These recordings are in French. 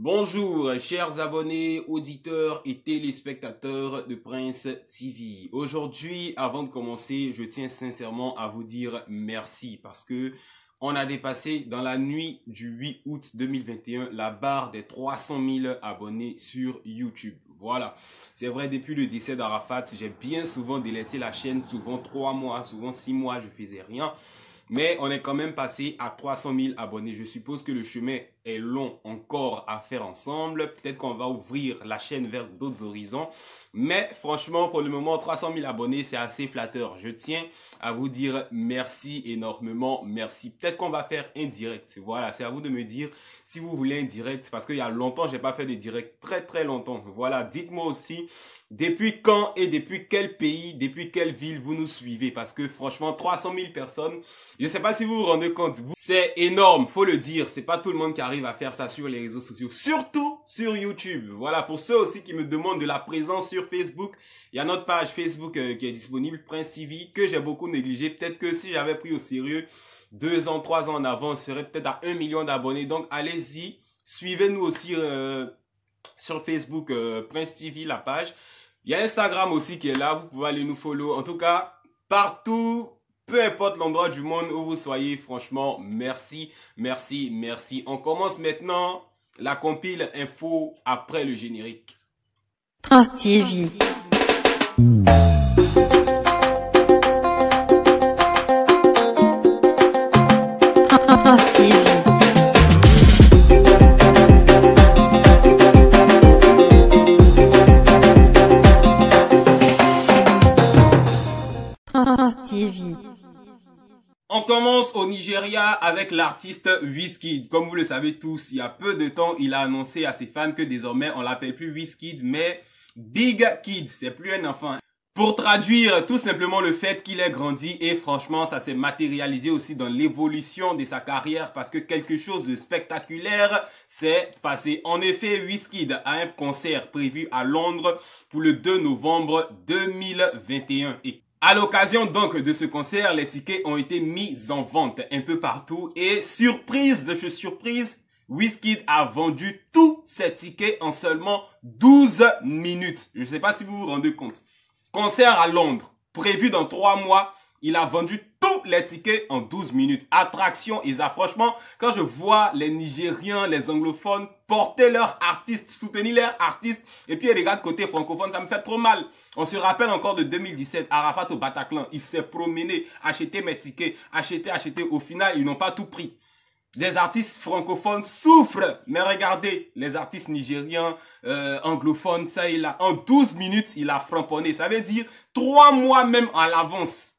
Bonjour, chers abonnés, auditeurs et téléspectateurs de Prince TV. Aujourd'hui, avant de commencer, je tiens sincèrement à vous dire merci parce que on a dépassé dans la nuit du 8 août 2021 la barre des 300 000 abonnés sur YouTube. Voilà, c'est vrai, depuis le décès d'Arafat, j'ai bien souvent délaissé la chaîne, souvent 3 mois, souvent 6 mois, je faisais rien. Mais on est quand même passé à 300 000 abonnés. Je suppose que le chemin est long encore à faire ensemble. Peut-être qu'on va ouvrir la chaîne vers d'autres horizons. Mais franchement, pour le moment, 300 000 abonnés, c'est assez flatteur. Je tiens à vous dire merci énormément. Merci. Peut-être qu'on va faire un direct. Voilà, c'est à vous de me dire si vous voulez un direct. Parce qu'il y a longtemps, j'ai pas fait de direct. Très longtemps. Voilà, dites-moi aussi depuis quand et depuis quel pays, depuis quelle ville vous nous suivez. Parce que franchement, 300 000 personnes, je ne sais pas si vous vous rendez compte. C'est énorme, faut le dire. C'est pas tout le monde qui arrive à faire ça sur les réseaux sociaux. Surtout sur YouTube. Voilà, pour ceux aussi qui me demandent de la présence sur Facebook, il y a notre page Facebook qui est disponible, Prince TV, que j'ai beaucoup négligé. Peut-être que si j'avais pris au sérieux 2 ans, 3 ans en avant, je serais peut-être à 1 million d'abonnés. Donc allez-y, suivez-nous aussi sur Facebook, Prince TV, la page. Il y a Instagram aussi qui est là, vous pouvez aller nous follow. En tout cas, partout, peu importe l'endroit du monde où vous soyez, franchement, merci. On commence maintenant la compile info après le générique. Prince TV. Prince TV. Prince TV. On commence au Nigeria avec l'artiste Wizkid. Comme vous le savez tous, il y a peu de temps, il a annoncé à ses fans que désormais, on l'appelle plus Wizkid, mais Big Kid. C'est plus un enfant. Pour traduire tout simplement le fait qu'il ait grandi et franchement, ça s'est matérialisé aussi dans l'évolution de sa carrière parce que quelque chose de spectaculaire s'est passé. En effet, Wizkid a un concert prévu à Londres pour le 2 novembre 2021. Et à l'occasion donc de ce concert, les tickets ont été mis en vente un peu partout et surprise de chez surprise, Wizkid a vendu tous ses tickets en seulement 12 minutes. Je ne sais pas si vous vous rendez compte. Concert à Londres, prévu dans 3 mois, il a vendu tous les tickets en 12 minutes. Attraction, Isa. Franchement, quand je vois les Nigériens, les anglophones porter leurs artistes, soutenir leurs artistes, et puis regarde côté francophone, ça me fait trop mal. On se rappelle encore de 2017, Arafat au Bataclan, il s'est promené, acheté mes tickets, acheté. Au final, ils n'ont pas tout pris. Les artistes francophones souffrent, mais regardez, les artistes nigériens, anglophones, ça et là, en 12 minutes, il a framponné. Ça veut dire 3 mois même à l'avance.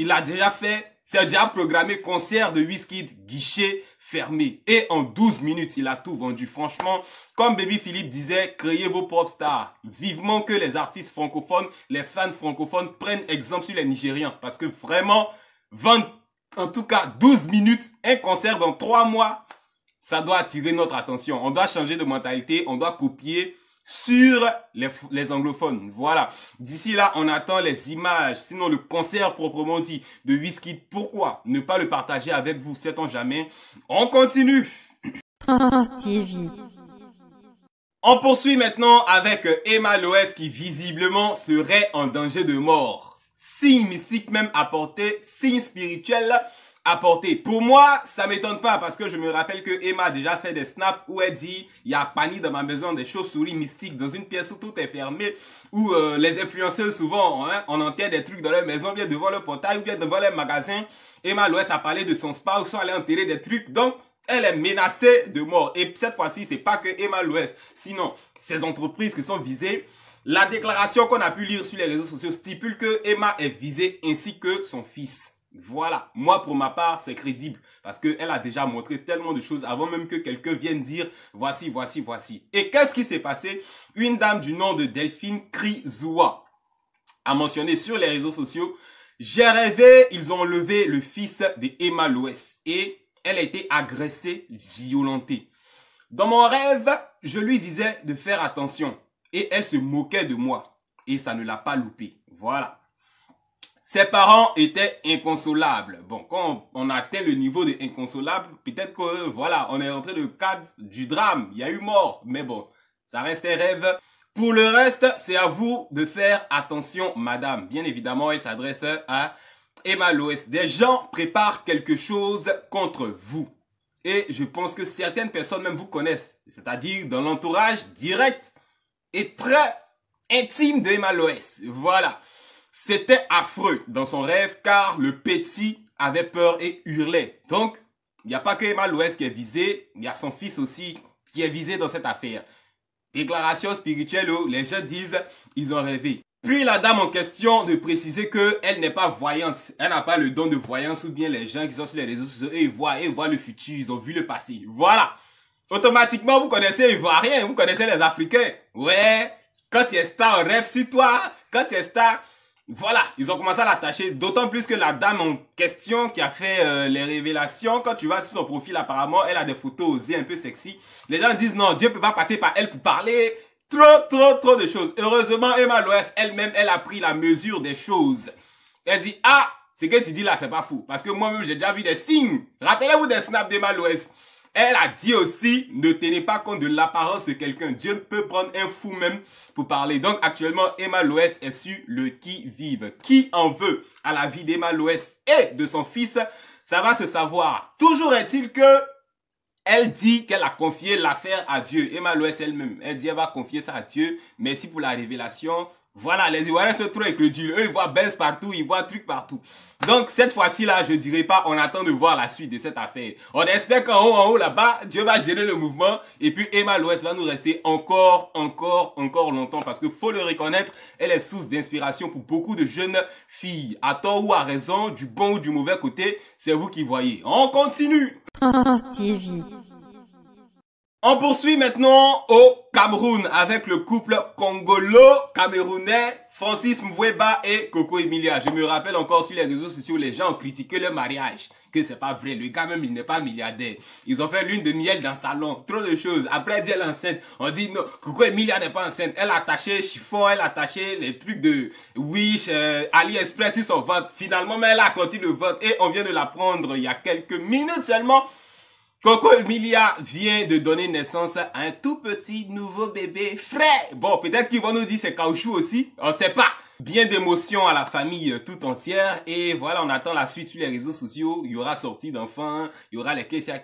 Il a déjà fait, c'est déjà programmé concert de Wizkid, guichet fermé. Et en 12 minutes, il a tout vendu. Franchement, comme Baby Philippe disait, créez vos pop stars. Vivement que les artistes francophones, les fans francophones prennent exemple sur les Nigériens. Parce que vraiment, en tout cas 12 minutes, un concert dans 3 mois, ça doit attirer notre attention. On doit changer de mentalité, on doit copier sur les anglophones. Voilà. D'ici là, on attend les images, sinon le concert proprement dit de Wizkid. Pourquoi ne pas le partager avec vous, sait-on jamais? On continue. Prince TV. On poursuit maintenant avec Emma Loès qui visiblement serait en danger de mort. Signe mystique même apporté, signe spirituel apporté. Pour moi, ça m'étonne pas parce que je me rappelle que Emma a déjà fait des snaps où elle dit il y a panique dans ma maison, des chauves-souris mystiques dans une pièce où tout est fermé, où les influenceurs souvent on enterre des trucs dans leur maison, bien devant leur portail ou bien devant leur magasin. Emma Loès a parlé de son spa où sont allés enterrer des trucs, donc elle est menacée de mort. Et cette fois-ci, c'est pas que Emma Loès, sinon ces entreprises qui sont visées. La déclaration qu'on a pu lire sur les réseaux sociaux stipule que Emma est visée ainsi que son fils. Voilà, moi pour ma part c'est crédible parce qu'elle a déjà montré tellement de choses avant même que quelqu'un vienne dire voici. Et qu'est-ce qui s'est passé? Une dame du nom de Delphine Krizoua a mentionné sur les réseaux sociaux: j'ai rêvé, ils ont enlevé le fils de Emma Loès et elle a été agressée, violentée. Dans mon rêve, je lui disais de faire attention et elle se moquait de moi et ça ne l'a pas loupé. Voilà. Ses parents étaient inconsolables. Bon, quand on atteint le niveau de inconsolable, peut-être que, voilà, on est rentré dans le cadre du drame. Il y a eu mort. Mais bon, ça reste un rêve. Pour le reste, c'est à vous de faire attention, madame. Bien évidemment, elle s'adresse à Emma Loès. Des gens préparent quelque chose contre vous. Et je pense que certaines personnes même vous connaissent. C'est-à-dire dans l'entourage direct et très intime de Emma Loès. Voilà. C'était affreux dans son rêve car le petit avait peur et hurlait. Donc, il n'y a pas que Emma Loès qui est visée, il y a son fils aussi qui est visé dans cette affaire. Déclaration spirituelle où les gens disent ils ont rêvé. Puis la dame en question de préciser qu'elle n'est pas voyante. Elle n'a pas le don de voyance ou bien les gens qui sont sur les réseaux sociaux, ils voient le futur, ils ont vu le passé. Voilà. Automatiquement, vous connaissez les Ivoiriens, vous connaissez les Africains. Ouais, quand tu es star, on rêve sur toi. Quand tu es star, voilà, ils ont commencé à l'attacher. D'autant plus que la dame en question qui a fait les révélations, quand tu vas sur son profil, apparemment, elle a des photos osées, un peu sexy. Les gens disent non, Dieu peut pas passer par elle pour parler. Trop de choses. Heureusement, Emma Loès elle-même, elle a pris la mesure des choses. Elle dit, ah, ce que tu dis là, c'est pas fou. Parce que moi-même, j'ai déjà vu des signes. Rappelez-vous des snaps d'Emma Loès. Elle a dit aussi, ne tenez pas compte de l'apparence de quelqu'un. Dieu peut prendre un fou même pour parler. Donc actuellement, Emma Loès est sur le qui-vive. Qui en veut à la vie d'Emma Loès et de son fils, ça va se savoir. Toujours est-il que elle dit qu'elle a confié l'affaire à Dieu. Emma Loès elle-même, elle dit qu'elle va confier ça à Dieu. Merci pour la révélation. Voilà, les Ivoiriens sont trop incrédules. Eux, ils voient baisse partout, ils voient trucs partout. Donc, cette fois-ci là, je dirais pas, on attend de voir la suite de cette affaire. On espère qu'en haut, là-bas, Dieu va gérer le mouvement. Et puis, Emma Loès va nous rester encore longtemps. Parce que faut le reconnaître, elle est source d'inspiration pour beaucoup de jeunes filles. À tort ou à raison, du bon ou du mauvais côté, c'est vous qui voyez. On continue. Prince TV. On poursuit maintenant au Cameroun avec le couple congolo-camerounais Francis Moueba et Coco Emilia. Je me rappelle encore sur les réseaux sociaux, les gens ont critiqué le mariage, que c'est pas vrai. Le gars même, il n'est pas milliardaire. Ils ont fait lune de miel dans le salon, trop de choses. Après, elle dit elle est enceinte. On dit non, Coco Emilia n'est pas enceinte. Elle a attaché chiffon, elle a attaché les trucs de Wish, AliExpress sur son ventre. Finalement, mais elle a sorti le ventre et on vient de l'apprendre il y a quelques minutes seulement. Coco Emilia vient de donner naissance à un tout petit nouveau bébé frais. Bon, peut-être qu'ils vont nous dire c'est caoutchouc aussi. On sait pas. Bien d'émotion à la famille tout entière. Et voilà, on attend la suite sur les réseaux sociaux. Il y aura sortie d'enfants. Il y aura les Kessia.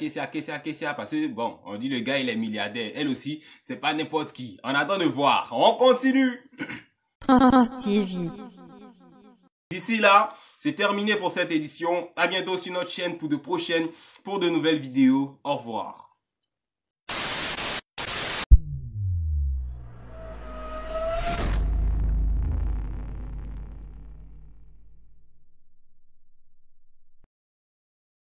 Parce que, bon, on dit le gars, il est milliardaire. Elle aussi, c'est pas n'importe qui. On attend de voir. On continue. Prince TV. D'ici là, c'est terminé pour cette édition. À bientôt sur notre chaîne pour de prochaines, pour de nouvelles vidéos. Au revoir.